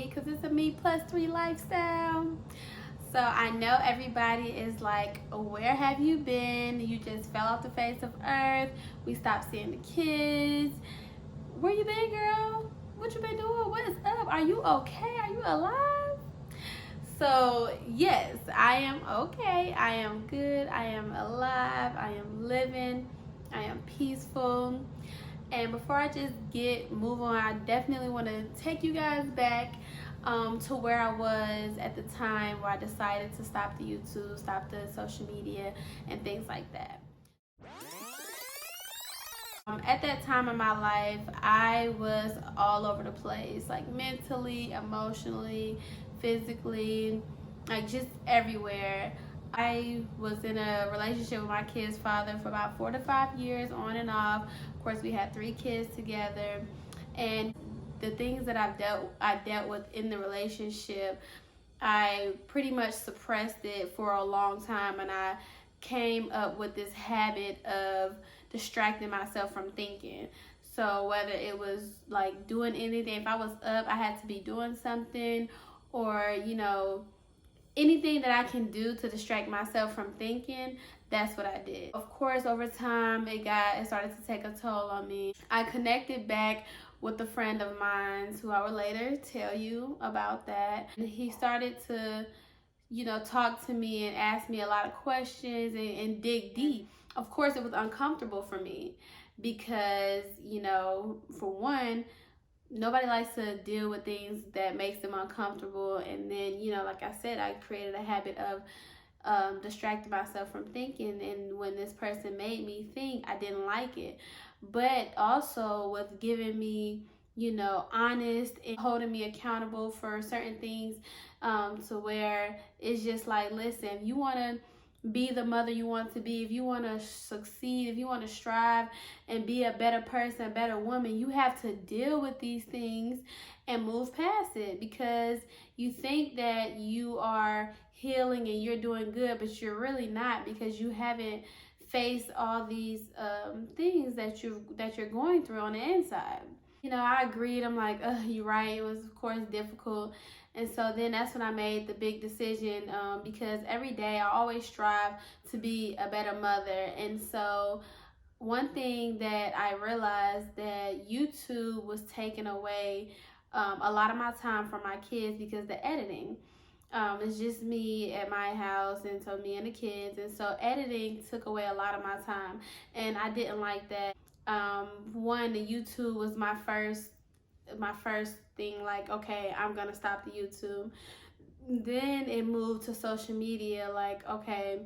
because it's a me plus 3 lifestyle. So I know everybody is like, where have you been? You just fell off the face of earth. We stopped seeing the kids. Where you been, girl? What you been doing? What is up? Are you okay? Are you alive? So yes, I am okay. I am good. I am alive. I am living. I am peaceful. And before I just move on, I definitely want to take you guys back to where I was at the time where I decided to stop the YouTube, stop the social media, and things like that. At that time in my life, I was all over the place, like mentally, emotionally, physically, like just everywhere. I was in a relationship with my kid's father for about 4 to 5 years, on and off. Of course, we had 3 kids together, and the things that I dealt with in the relationship, I pretty much suppressed it for a long time, and I came up with this habit of distracting myself from thinking. So whether it was like doing anything, if I was up, I had to be doing something, or anything that I can do to distract myself from thinking, that's what I did. Of course, over time, it started to take a toll on me. I connected back with a friend of mine who I will later tell you about that. And he started to, talk to me and ask me a lot of questions and dig deep. Of course, it was uncomfortable for me because, for one, nobody likes to deal with things that makes them uncomfortable. And then, like I said, I created a habit of distracting myself from thinking. And when this person made me think, I didn't like it. But also with giving me, honest and holding me accountable for certain things, to where it's just like, listen, if you want to be the mother you want to be, if you want to succeed, if you want to strive and be a better person, a better woman, you have to deal with these things and move past it, because you think that you are healing and you're doing good, but you're really not, because you haven't faced all these things that you're going through on the inside. I agreed. I'm like, you're right. It was, of course, difficult. And so then that's when I made the big decision, because every day I always strive to be a better mother. And so one thing that I realized, that YouTube was taking away a lot of my time from my kids, because the editing. It's just me at my house, and so me and the kids. And so editing took away a lot of my time, and I didn't like that. One, the YouTube was my first thing, like, okay, I'm gonna stop the YouTube. Then it moved to social media, like, okay,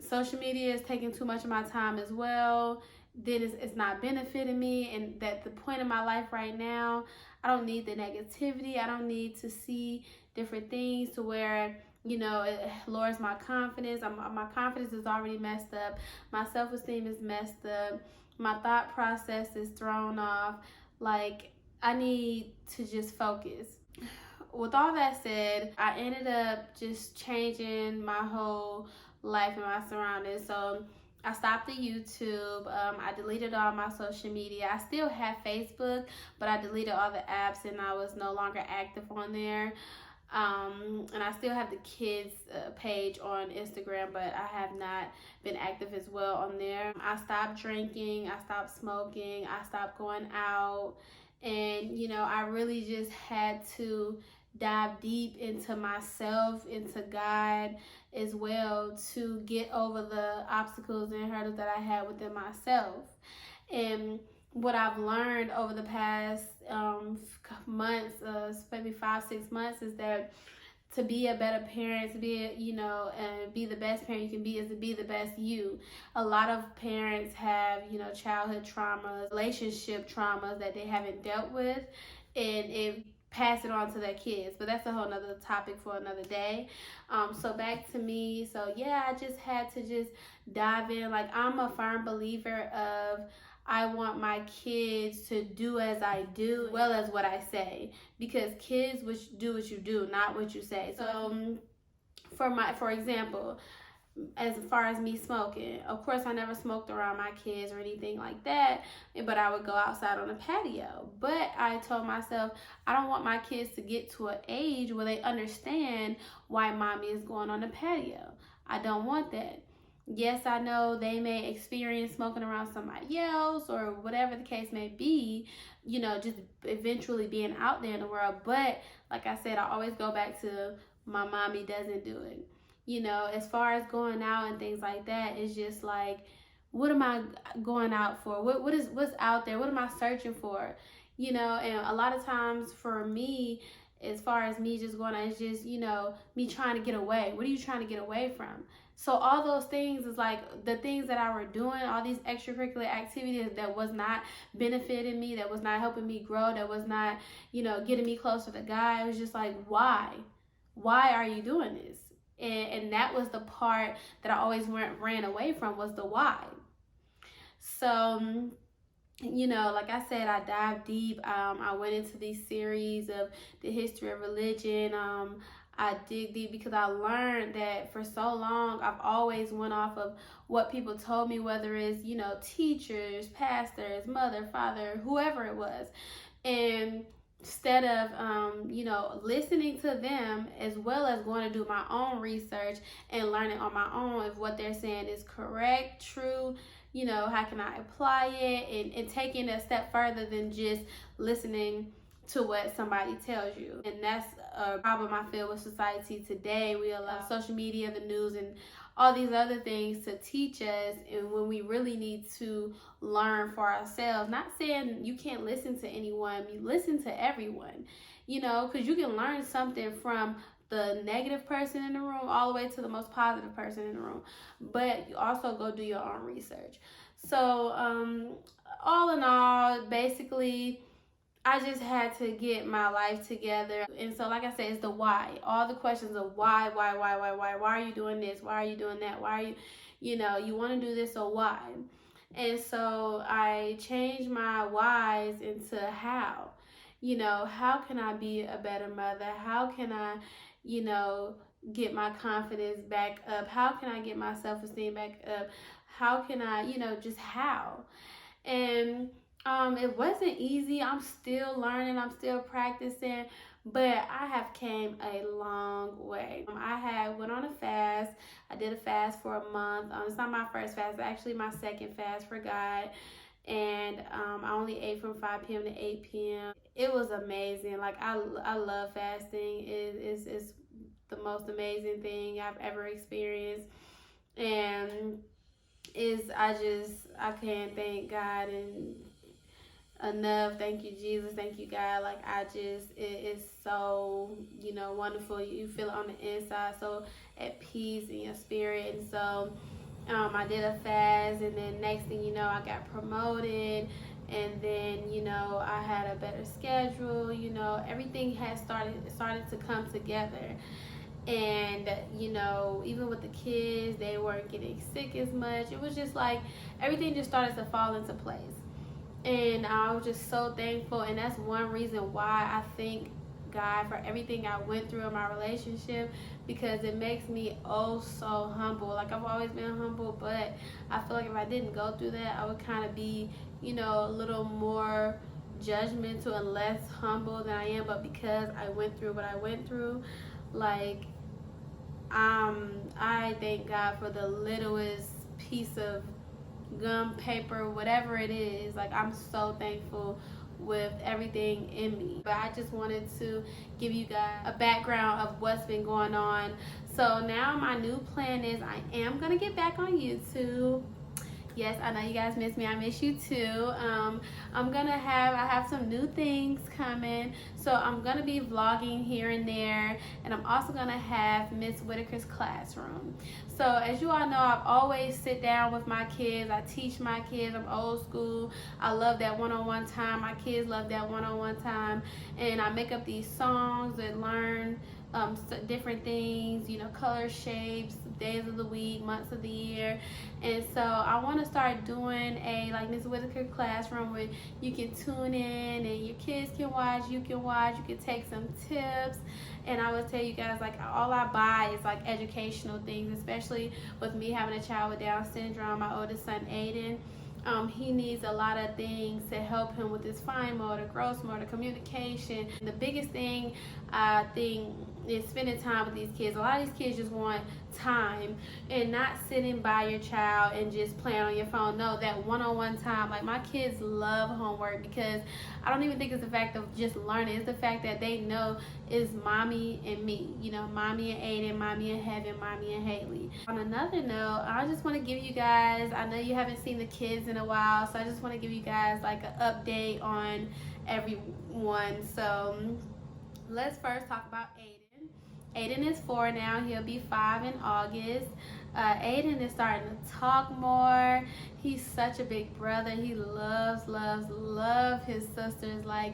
social media is taking too much of my time as well. Then it's not benefiting me, and that the point in my life right now, I don't need the negativity. I don't need to see different things to where it lowers my confidence. My confidence is already messed up. My self-esteem is messed up. My thought process is thrown off. Like, I need to just focus. With all that said, I ended up just changing my whole life and my surroundings. So I stopped the YouTube. I deleted all my social media. I still have Facebook, but I deleted all the apps, and I was no longer active on there. And I still have the kids page on Instagram, but I have not been active as well on there. I stopped drinking, I stopped smoking, I stopped going out, and I really just had to dive deep into myself, into God as well, to get over the obstacles and hurdles that I had within myself. And what I've learned over the past months, maybe 5-6 months, is that to be a better parent, to be and be the best parent you can be, is to be the best you. A lot of parents have childhood traumas, relationship traumas that they haven't dealt with, and it pass it on to their kids. But that's a whole nother topic for another day. So back to me. So yeah, I just had to just dive in. Like, I'm a firm believer of, I want my kids to do as I do, as well as what I say, because kids do what you do, not what you say. So for example, as far as me smoking. Of course, I never smoked around my kids or anything like that, but I would go outside on the patio. But I told myself, I don't want my kids to get to an age where they understand why mommy is going on the patio. I don't want that. Yes, I know they may experience smoking around somebody else or whatever the case may be, you know, just eventually being out there in the world. But like I said, I always go back to my mommy doesn't do it. You know, as far as going out and things like that, it's just like, what am I going out for? What's out there? What am I searching for? You know, and a lot of times for me, as far as me just going out, it's just, you know, me trying to get away. What are you trying to get away from? So all those things is like the things that I were doing, all these extracurricular activities that was not benefiting me, that was not helping me grow, that was not, you know, getting me closer to God. It was just like, why? Why are you doing this? And that was the part that I always ran away from, was the why. So, you know, like I said, I dived deep. I went into these series of the history of religion. I dig deep because I learned that for so long I've always went off of what people told me, whether it's, you know, teachers, pastors, mother, father, whoever it was. And instead of, you know, listening to them, as well as going to do my own research and learning on my own if what they're saying is correct, true, you know, how can I apply it, and taking it a step further than just listening to what somebody tells you. And that's a problem I feel with society today. We allow social media, the news, and all these other things to teach us, and when we really need to learn for ourselves. Not saying you can't listen to anyone, you listen to everyone, you know, because you can learn something from the negative person in the room all the way to the most positive person in the room, but you also go do your own research. So all in all, basically, I just had to get my life together. And so, like I said, it's the why. All the questions of why are you doing this? Why are you doing that? Why are you, you know, you want to do this, so why? And so I changed my whys into how. You know, how can I be a better mother? How can I, you know, get my confidence back up? How can I get my self-esteem back up? How can I, you know, just how? And it wasn't easy. I'm still learning. I'm still practicing, but I have came a long way. I had went on a fast. I did a fast for a month. It's not my first fast, it's actually my second fast for God. And I only ate from 5 p.m. to 8 p.m. It was amazing. Like, I love fasting. It's the most amazing thing I've ever experienced. And I can't thank God enough. Thank you, Jesus. Thank you, God. Like, it is so, you know, wonderful. You feel it on the inside, so at peace in your spirit. And so I did a fast, and then next thing you know, I got promoted, and then, you know, I had a better schedule. You know, everything had started to come together. And, you know, even with the kids, they weren't getting sick as much. It was just like everything just started to fall into place. And I was just so thankful. And that's one reason why I thank God for everything I went through in my relationship, because it makes me oh so humble. Like, I've always been humble, but I feel like if I didn't go through that, I would kind of be, you know, a little more judgmental and less humble than I am. But because I went through what I went through, like, I thank God for the littlest piece of gum, paper, whatever it is. Like, I'm so thankful with everything in me. But I just wanted to give you guys a background of what's been going on. So now my new plan is I am gonna get back on YouTube. Yes, I know you guys miss me. I miss you too. I have some new things coming. So I'm gonna be vlogging here and there, and I'm also gonna have Miss Whitaker's classroom. So as you all know, I've always sit down with my kids. I teach my kids. I'm old school. I love that one-on-one time. My kids love that one-on-one time. And I make up these songs and learn different things, you know, color, shapes, days of the week, months of the year. And so I want to start doing a like Miss Whitaker classroom where you can tune in and your kids can watch, you can take some tips. And I will tell you guys, like, all I buy is like educational things, especially with me having a child with Down syndrome. My oldest son Aiden, he needs a lot of things to help him with his fine motor, gross motor, communication. The biggest thing I think is spending time with these kids. A lot of these kids just want time and not sitting by your child and just playing on your phone. No, that one-on-one time. Like, my kids love homework because I don't even think it's the fact of just learning. It's the fact that they know it's mommy and me. You know, mommy and Aiden, mommy and Heaven, mommy and Haley. On another note, I just want to give you guys, I know you haven't seen the kids in a while, so I just want to give you guys like an update on everyone. So let's first talk about Aiden. Aiden is 4 now. He'll be 5 in August. Aiden is starting to talk more. He's such a big brother. He loves his sisters. Like,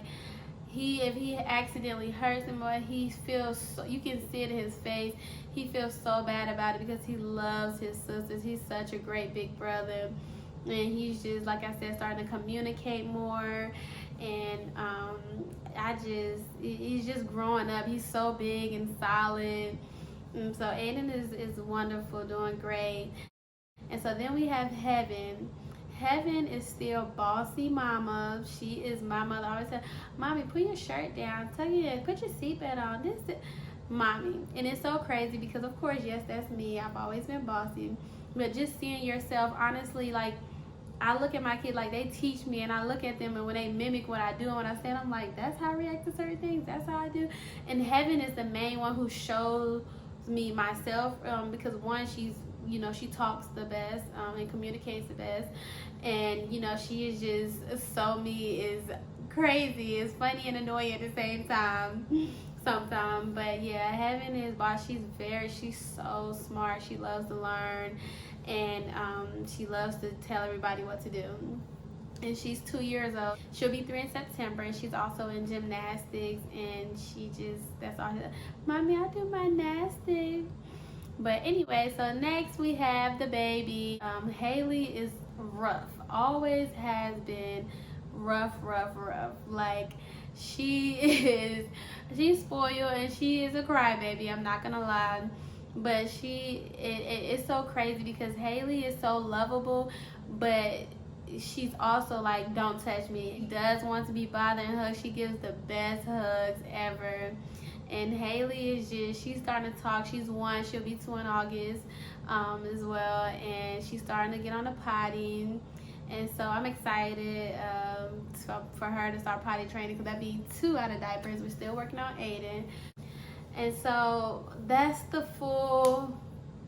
if he accidentally hurts them, or he feels so, you can see it in his face, he feels so bad about it because he loves his sisters. He's such a great big brother. And he's just, like I said, starting to communicate more. And he's just growing up. He's so big and solid. And so Aiden is wonderful, doing great. And so then we have Heaven. Heaven is still bossy mama. She is my mother. I always say, Mommy, put your shirt down. Tell you to put your seatbelt on. Mommy. And it's so crazy because, of course, yes, that's me. I've always been bossy. But just seeing yourself, honestly, like, I look at my kids like they teach me, and I look at them, and when they mimic what I do and what I say, I'm like, that's how I react to certain things. That's how I do. And Heaven is the main one who shows me myself, because one, she's, you know, she talks the best and communicates the best, and you know, she is just so me, is crazy, is funny and annoying at the same time sometimes. But yeah, Heaven is boss. She's so smart. She loves to learn, and she loves to tell everybody what to do. And she's 2 years old. She'll be 3 in September, and she's also in gymnastics, and that's all she does. Mommy, I do my gymnastics. But anyway, so next we have the baby. HAYLEI is rough. Always has been rough. Like, she's spoiled, and she is a crybaby. I'm not gonna lie. But it's so crazy because HAYLEI is so lovable, but she's also like, don't touch me. She does want to be bothered and hugged. She gives the best hugs ever. And HAYLEI is she's starting to talk. She's 1. She'll be 2 in August as well. And she's starting to get on the potty. And so I'm excited for her to start potty training, because that'd be 2 out of diapers. We're still working on Aiden. And so that's the full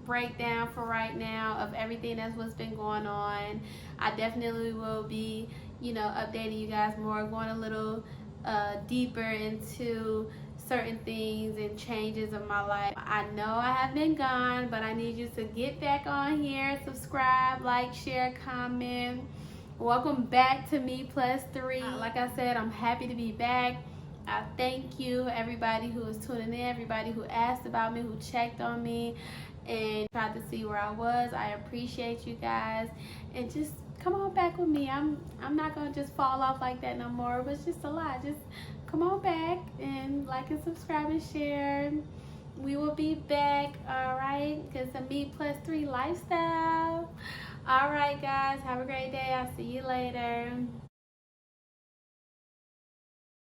breakdown for right now of everything that's what's been going on. I definitely will be, you know, updating you guys more, going a little deeper into certain things and changes of my life. I know I have been gone, but I need you to get back on here, subscribe, like, share, comment. Welcome back to Me Plus 3. Like I said, I'm happy to be back. I thank you, everybody who is tuning in, everybody who asked about me, who checked on me and tried to see where I was. I appreciate you guys, and just come on back with me. I'm not gonna just fall off like that no more. It was just a lot. Just come on back and like and subscribe and share. We will be back, all right? Because the Me Plus 3 lifestyle. All right, guys, have a great day. I'll see you later.